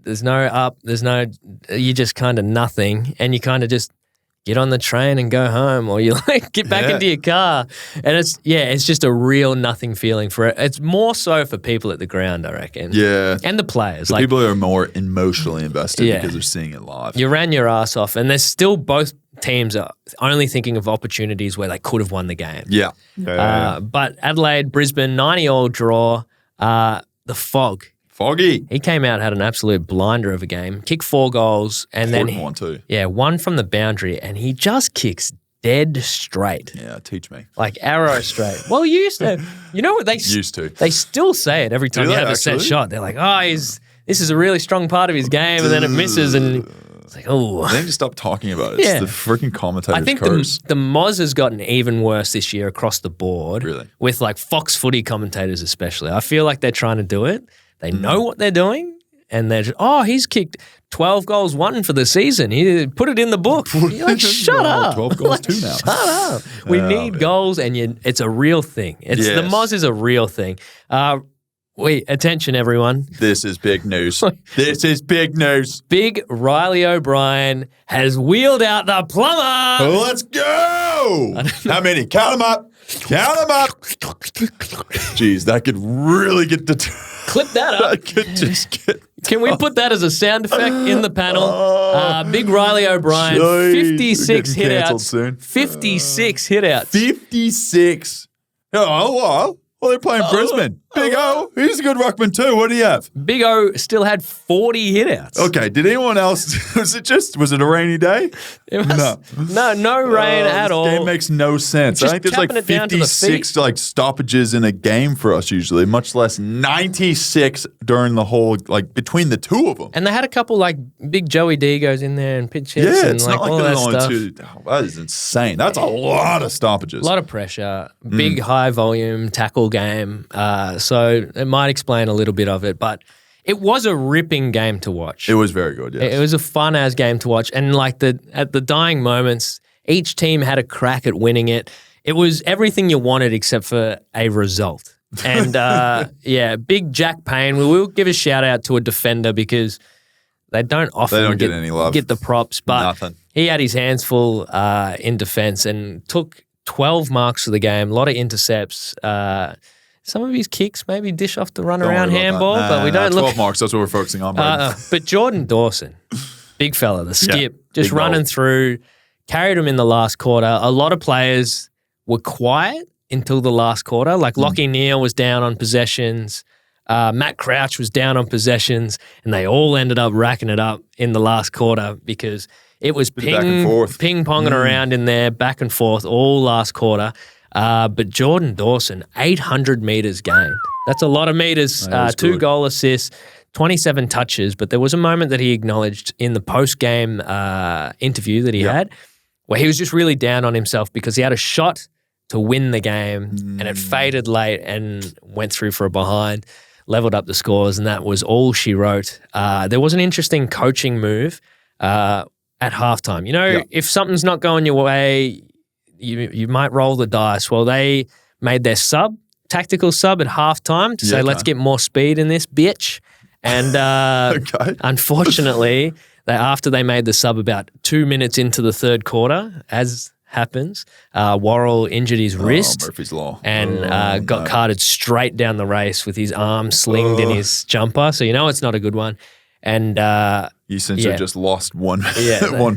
there's no up, you just kind of nothing, and you kind of just get on the train and go home, or you like get back into your car. And it's just a real nothing feeling for it. It's more so for people at the ground, I reckon. Yeah. And the players. The people who are more emotionally invested because they're seeing it live. You ran your ass off, and there's still both teams are only thinking of opportunities where they could have won the game. Yeah. But Adelaide, Brisbane, 90-all draw. The Fog. Foggy. He came out, had an absolute blinder of a game, kicked 4 goals, and then one too. Yeah, one from the boundary, and he just kicks dead straight. Yeah, teach me. Like arrow straight. Well, you used to. You know what they used to. They still say it every time you have a set shot. They're like, "Oh, this is a really strong part of his game," and then it misses, and it's like, "Oh." They need to stop talking about it. It's the freaking commentators' I think curse. the Moz has gotten even worse this year across the board. Really? With like Fox footy commentators especially. I feel like they're trying to do it. They know what they're doing, and they're just, he's kicked 12 goals, 1 for the season. He put it in the book. You're like, shut up. 12 goals, 2 now. Shut up. We need goals, and it's a real thing. The Moz is a real thing. Wait, attention, everyone. This is big news. This is big news. Big Riley O'Brien has wheeled out the Plumber. Let's go. How many? Count them up. Count them up. Jeez, that could really get the... Clip that up. That could just get... Can we put that as a sound effect in the panel? Big Riley O'Brien, 56 hitouts. 56 hitouts. 56. Oh, well, they're playing Brisbane. Big O, he's a good ruckman too. What do you have? Big O still had 40 hitouts. Okay, did anyone else? Was it a rainy day? No rain at all. This game makes no sense. I think there's like 56 like stoppages in a game for us usually, much less 96 during the whole, like between the two of them. And they had a couple like big Joey Digos in there and pitch hits and it's like not like all that only stuff. That is insane. That's a lot of stoppages. A lot of pressure, big high volume tackle game. So it might explain a little bit of it, but it was a ripping game to watch. It was very good, yes. It was a fun-as game to watch. And like at the dying moments, each team had a crack at winning it. It was everything you wanted except for a result. And big Jack Payne. We will give a shout-out to a defender because they don't often get any love. Get the props. But Nothing. He had his hands full in defense and took 12 marks for the game, a lot of intercepts. Some of his kicks maybe dish off the runaround handball, but we don't look. 12 marks, that's what we're focusing on. But Jordan Dawson, big fella, the skip, just running through, carried him in the last quarter. A lot of players were quiet until the last quarter. Like Lachie Neale was down on possessions. Matt Crouch was down on possessions, and they all ended up racking it up in the last quarter because it was ping-ponging around in there, back and forth, all last quarter. But Jordan Dawson, 800 metres gained. That's a lot of metres. 2 goal assists, 27 touches. But there was a moment that he acknowledged in the post-game interview that he had where he was just really down on himself because he had a shot to win the game and it faded late and went through for a behind, leveled up the scores, and that was all she wrote. There was an interesting coaching move at halftime. You know, if something's not going your way, you might roll the dice. Well, they made their tactical sub at halftime to say, let's get more speed in this bitch. And unfortunately, after they made the sub about 2 minutes into the third quarter, as happens, Worrell injured his wrist. Murphy's Law. And got carted straight down the race with his arm slinged in his jumper. So you know it's not a good one. And you essentially just lost one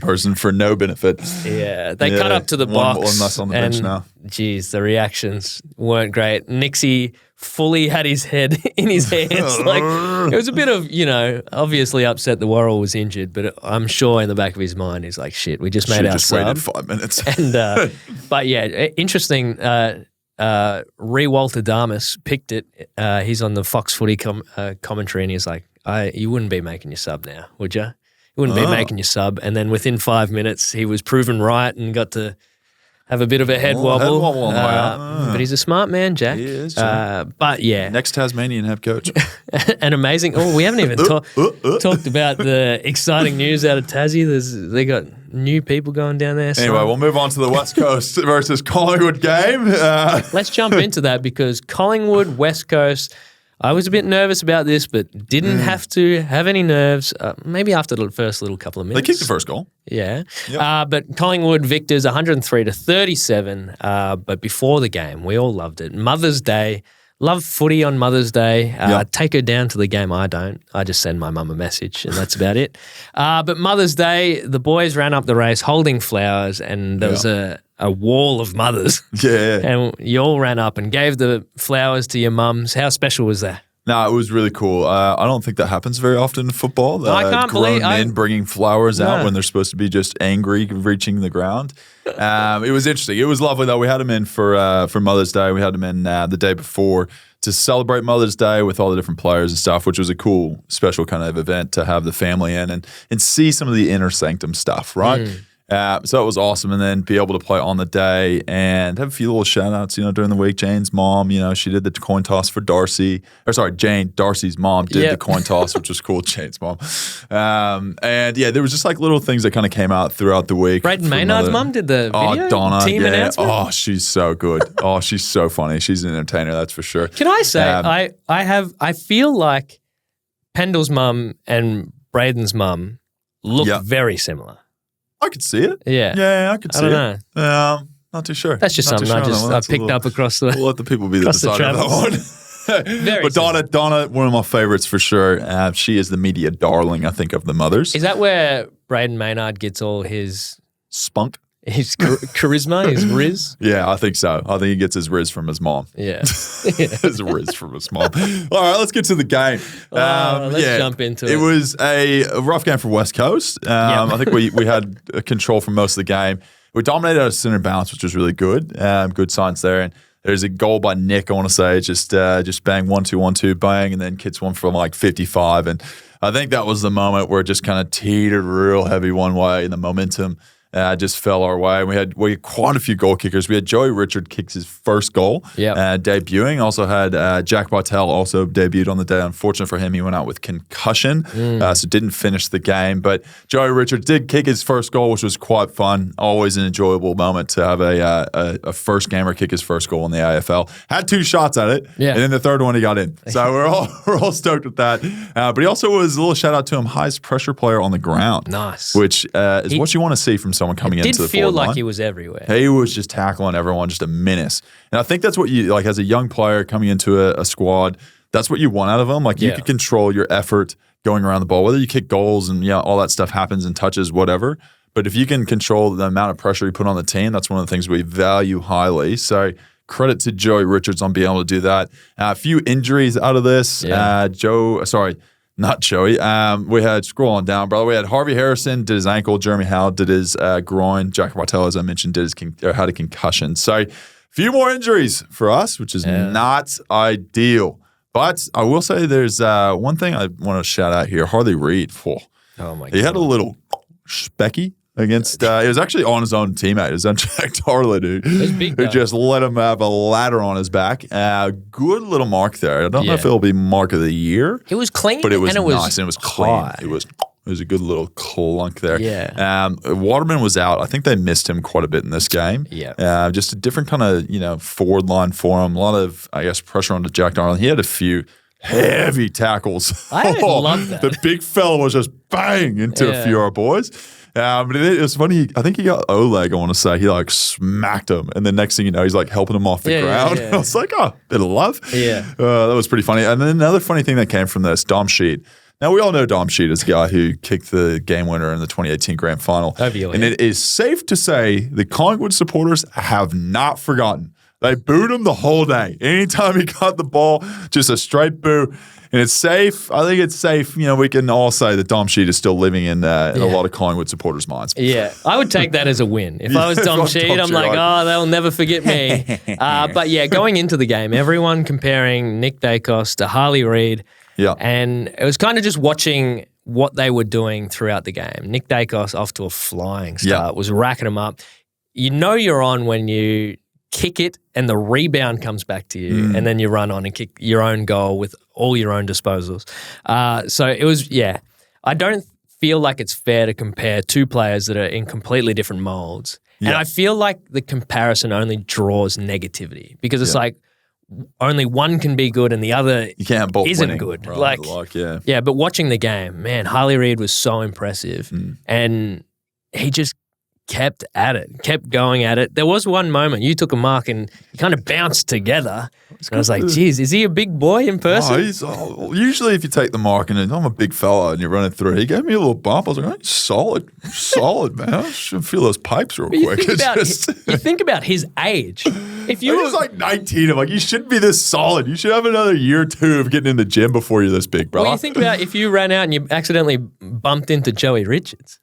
person for no benefit. Yeah, they cut up to the box. One less on the bench now. Geez, the reactions weren't great. Nixie fully had his head in his hands. Like, it was a bit of, obviously upset that Worrell was injured, but I'm sure in the back of his mind he's like, shit, we just made our sub. Waited 5 minutes. And but yeah, interesting. Walter Damas picked it. He's on the Fox Footy commentary, and he's like, you wouldn't be making your sub now, would you? You wouldn't be making your sub. And then within 5 minutes, he was proven right and got to have a bit of a head wobble. But he's a smart man, Jack. He is. But yeah. Next Tasmanian head coach. And amazing. Oh, we haven't even talked about the exciting news out of Tassie. They got new people going down there. Anyway, we'll move on to the West Coast versus Collingwood game. Let's jump into that because Collingwood, West Coast, I was a bit nervous about this, but didn't have to have any nerves. Maybe after the first little couple of minutes. They kicked the first goal. Yeah. Yep. But Collingwood victors 103-37. But before the game, we all loved it. Mother's Day. Love footy on Mother's Day. Take her down to the game. I don't. I just send my mum a message and that's about it. But Mother's Day, the boys ran up the race holding flowers and there was a wall of mothers. Yeah. And you all ran up and gave the flowers to your mums. How special was that? No, it was really cool. I don't think that happens very often in football. I can't believe men bringing flowers out when they're supposed to be just angry, reaching the ground. It was interesting. It was lovely though. We had them in for Mother's Day. We had them in the day before to celebrate Mother's Day with all the different players and stuff, which was a cool, special kind of event to have the family in and see some of the inner sanctum stuff, right? So it was awesome, and then be able to play on the day and have a few little shout-outs, during the week. Jane's mom, she did the coin toss for Darcy's mom did the coin toss, which was cool, Jane's mom. And yeah, there was just like little things that kind of came out throughout the week. Brayden Maynard's mom did the video Donna, announcement? Oh, she's so good. Oh, she's so funny. She's an entertainer, that's for sure. Can I say, I feel like Pendle's mum and Brayden's mum look very similar. I could see it. Yeah, I could see it. I don't know. Not too sure. That's just something I picked up across the. We'll let the people be the decider of that one. But Donna, one of my favorites for sure. She is the media darling, I think, of the mothers. Is that where Brayden Maynard gets all his spunk? His charisma, his riz? Yeah, I think so. I think he gets his riz from his mom. Yeah. His riz from his mom. All right, let's get to the game. Let's jump into it. It was a rough game for West Coast. I think we had control for most of the game. We dominated our center bounce, which was really good. Good signs there. And there's a goal by Nick, I want to say, just bang 1-2-1-2, bang, and then hits one from like 55. And I think that was the moment where it just kind of teetered real heavy one way and the momentum just fell our way. We had quite a few goal kickers. We had Joey Richard kicks his first goal, debuting. Also had Jack Bartel also debuted on the day. Unfortunate for him, he went out with concussion, so didn't finish the game. But Joey Richard did kick his first goal, which was quite fun. Always an enjoyable moment to have a first gamer kick his first goal in the AFL. Had 2 shots at it, and then the third one he got in. So we're all stoked with that. But he also was a little shout out to him, highest pressure player on the ground. Nice, which is what you want to see from someone coming into the forward line. Did feel like he was everywhere. He was just tackling everyone, just a menace. And I think that's what you, like as a young player coming into a squad, that's what you want out of him. Like you can control your effort going around the ball, whether you kick goals and all that stuff happens and touches, whatever. But if you can control the amount of pressure you put on the team, that's one of the things we value highly. So credit to Joey Richards on being able to do that. A few injuries out of this. Not Joey. We had, scrolling down, brother, we had Harvey Harrison did his ankle, Jeremy Howe did his groin, Jack Bartel, as I mentioned, had a concussion. So few more injuries for us, which is not ideal. But I will say there's one thing I want to shout out here. Reid. Oh my God. He had a little specky against, it was actually on his own teammate, his unchecked Harlan, who just let him have a ladder on his back. Good little mark there. I don't know if it'll be mark of the year. It was clean, but it was and nice, and it was clean. It was a good little clunk there. Yeah. Waterman was out. I think they missed him quite a bit in this game. Yeah. Just a different kind of, forward line for him. A lot of, I guess, pressure on Jack Darling. He had a few heavy tackles. I love that. The big fella was just bang into a few of our boys. But it was funny. I think he got Oleg, I want to say. He smacked him. And the next thing you know, he's helping him off the ground. I was like, oh, bit of love. Yeah. That was pretty funny. And then another funny thing that came from this, Dom Sheed. Now, we all know Dom Sheed is the guy who kicked the game winner in the 2018 grand final. And it is safe to say the Collingwood supporters have not forgotten. They booed him the whole day. Anytime he got the ball, just a straight boo. And it's safe. I think it's safe. We can all say that Dom Sheed is still living in a lot of Collingwood supporters' minds. Yeah, I would take that as a win. If I was Dom Sheed, I'm like, oh, they'll never forget me. But yeah, going into the game, everyone comparing Nick Daicos to Reid. Yeah. And it was kind of just watching what they were doing throughout the game. Nick Daicos off to a flying start, was racking them up. You know you're on when you kick it and the rebound comes back to you and then you run on and kick your own goal with all your own disposals. So it was, I don't feel like it's fair to compare two players that are in completely different molds. Yeah. And I feel like the comparison only draws negativity because it's only one can be good and the other isn't good. But watching the game, man, Reid was so impressive and he just kept at it, kept going at it. There was one moment you took a mark and you kind of bounced together. And I was like, geez, is he a big boy in person? Usually if you take the mark and I'm a big fella and you're running through, he gave me a little bump. I was like, oh, he's solid, man. I should feel those pipes real quick. You think about his age. If you was 19, I'm like, you shouldn't be this solid. You should have another year or two of getting in the gym before you're this big, bro. Well, you think about if you ran out and you accidentally bumped into Joey Richards.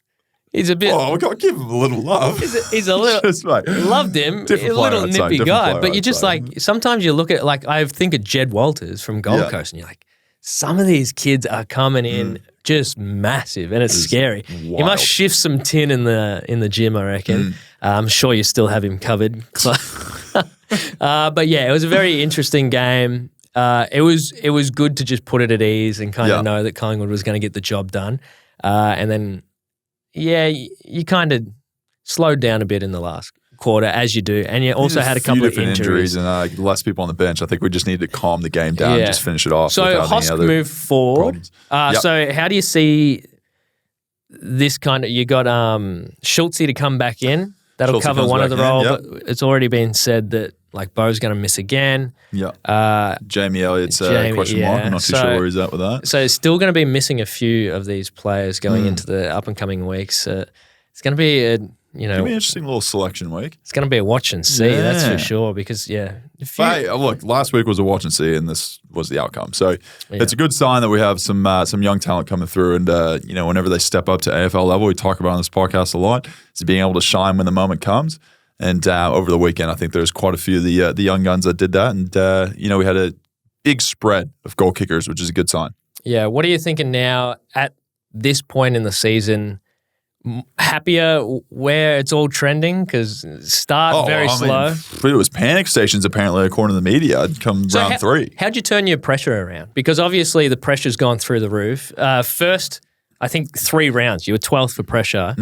He's a bit. Oh, I'll give him a little love. He's a little. Just, loved him. A little nippy guy. But you just sometimes you look at, I think of Jed Walters from Gold Coast and you're like, some of these kids are coming in just massive and it's scary. Wild. You must shift some tin in the gym, I reckon. I'm sure you still have him covered. But yeah, it was a very interesting game. It was good to just put it at ease and kind of know that Collingwood was going to get the job done. And then, you kind of slowed down a bit in the last quarter, as you do, and you also had a couple of injuries and less people on the bench. I think we just needed to calm the game down and just finish it off. So Hosk moved forward. So how do you see this kind of? You got Schultze to come back in. That'll cover one of the role, but it's already been said that Bo's going to miss again. Yeah. Jamie Elliott's question mark. I'm not too sure where he's at with that. So it's still going to be missing a few of these players going into the up and coming weeks. It's going to be it's going to be an interesting little selection week. It's going to be a watch and see, that's for sure. Because look, last week was a watch and see, and this was the outcome. So it's a good sign that we have some young talent coming through, and whenever they step up to AFL level, we talk about on this podcast a lot, is being able to shine when the moment comes. And over the weekend, I think there's quite a few of the young guns that did that. And, we had a big spread of goal kickers, which is a good sign. Yeah. What are you thinking now at this point in the season? Happier where it's all trending? Because slow. It was panic stations, apparently, according to the media, come round 3. How'd you turn your pressure around? Because obviously the pressure's gone through the roof. First, I think 3 rounds, you were 12th for pressure.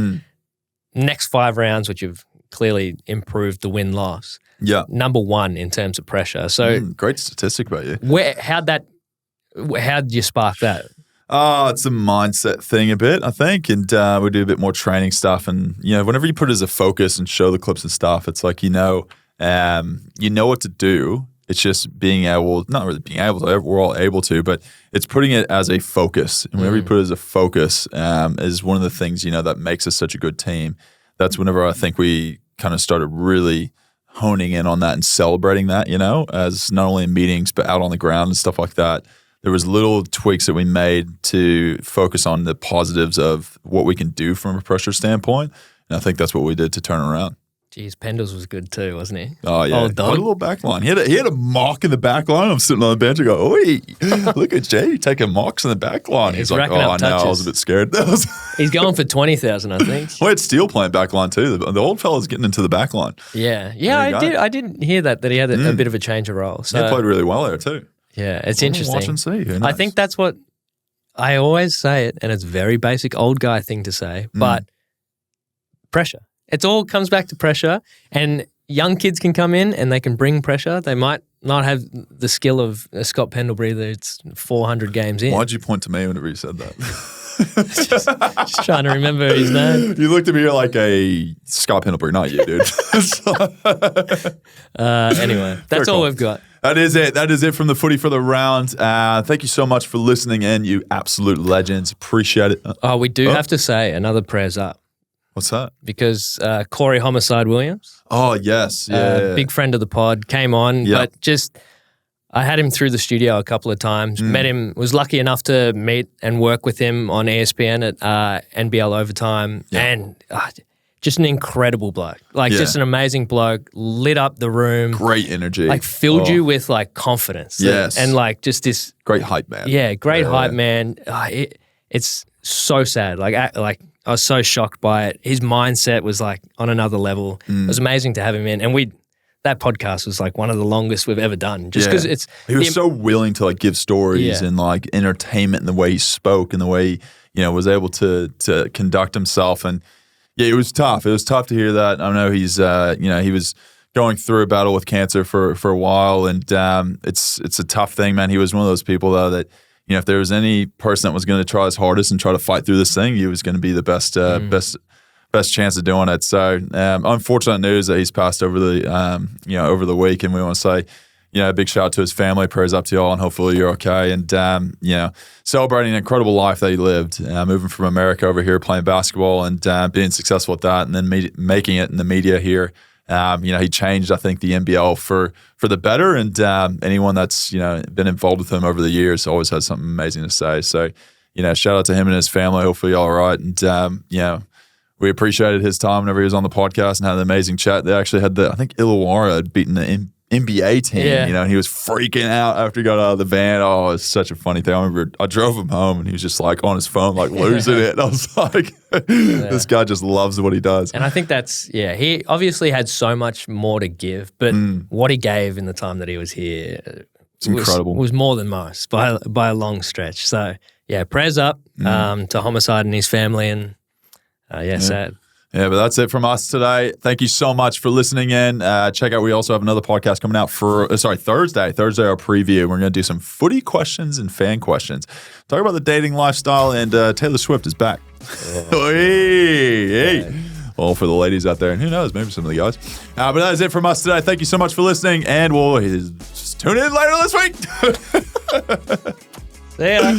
Next 5 rounds, which you've clearly improved the win-loss. Yeah. Number 1 in terms of pressure. So great statistic about you. How'd you spark that? It's a mindset thing a bit, I think. And we do a bit more training stuff. And, whenever you put it as a focus and show the clips and stuff, it's like, you know what to do. It's just not really being able to, we're all able to, but it's putting it as a focus. And whenever you put it as a focus is one of the things, that makes us such a good team. That's whenever I think we kind of started really honing in on that and celebrating that, as not only in meetings, but out on the ground and stuff like that. There was little tweaks that we made to focus on the positives of what we can do from a pressure standpoint. And I think that's what we did to turn around. Geez, Pendles was good too, wasn't he? Oh, yeah. Old dog. What a little back line. He had a mock in the back line. I'm sitting on the bench and go, oi, look at Jay taking mocks in the back line. He's like, racking oh, up no, I touches. was a bit scared. He's going for 20,000, I think. We had Steele playing back line too. The old fella's getting into the back line. Yeah. I did hear that he had a bit of a change of role. So He played really well there too. yeah, it's interesting. Watch and see. Who I knows? think that's what I always say it, and it's a very basic old guy thing to say, but pressure. It all comes back to pressure, and young kids can come in and they can bring pressure. They might not have the skill of Scott Pendlebury that's 400 games in. Why'd you point to me whenever you said that? Just trying to remember his name. You looked at me like a Scott Pendlebury, not you, dude. Anyway, that's all we've got. That is it. That is it from the Footy for the Round. Thank you so much for listening in, you absolute legends. Appreciate it. Oh, we do have to say another prayers up. What's that? Because Corey Homicide Williams, Oh, yes. Yeah. big friend of the pod, came on, Yep. but I had him through the studio a couple of times, met him, was lucky enough to meet and work with him on ESPN at NBL Overtime, and just an incredible bloke. Just an amazing bloke, lit up the room. Great energy. Filled you with confidence. Yes. And just this. Great hype man. Yeah, great hype man. It's so sad. I was so shocked by it. His mindset was on another level. It was amazing to have him in. And that podcast was one of the longest we've ever done. Just because he was so willing to give stories and entertainment in the way he spoke and the way he, was able to conduct himself. And yeah, it was tough. It was tough to hear that. I know he's he was going through a battle with cancer for a while, and it's a tough thing, man. He was one of those people though that, if there was any person that was going to try his hardest and try to fight through this thing, he was going to be the best chance of doing it. So unfortunate news that he's passed over the over the week, and we want to say a big shout out to his family. Prayers up to y'all, and hopefully you're okay. And celebrating an incredible life that he lived, moving from America over here, playing basketball, and being successful at that, and then making it in the media here. He changed, I think, the NBL for the better, and anyone that's been involved with him over the years always has something amazing to say. So, shout out to him and his family. Hopefully, y'all are all right. And we appreciated his time whenever he was on the podcast and had an amazing chat. They actually had I think Illawarra had beaten the NBA team, and he was freaking out after he got out of the van. Oh, it was such a funny thing. I remember I drove him home and he was just on his phone, losing it. And I was like, this guy just loves what he does. And I think he obviously had so much more to give, but what he gave in the time that he was here it's incredible. Was more than most by a long stretch. So, prayers up to Homicide and his family, and sad. Yeah, but that's it from us today. Thank you so much for listening in. Check out, we also have another podcast coming out for, Thursday. Thursday, our preview. We're going to do some footy questions and fan questions. Talk about the dating lifestyle, and Taylor Swift is back. Hey. Well, for the ladies out there, and who knows, maybe some of the guys. But that is it from us today. Thank you so much for listening, and we'll just tune in later this week. See ya.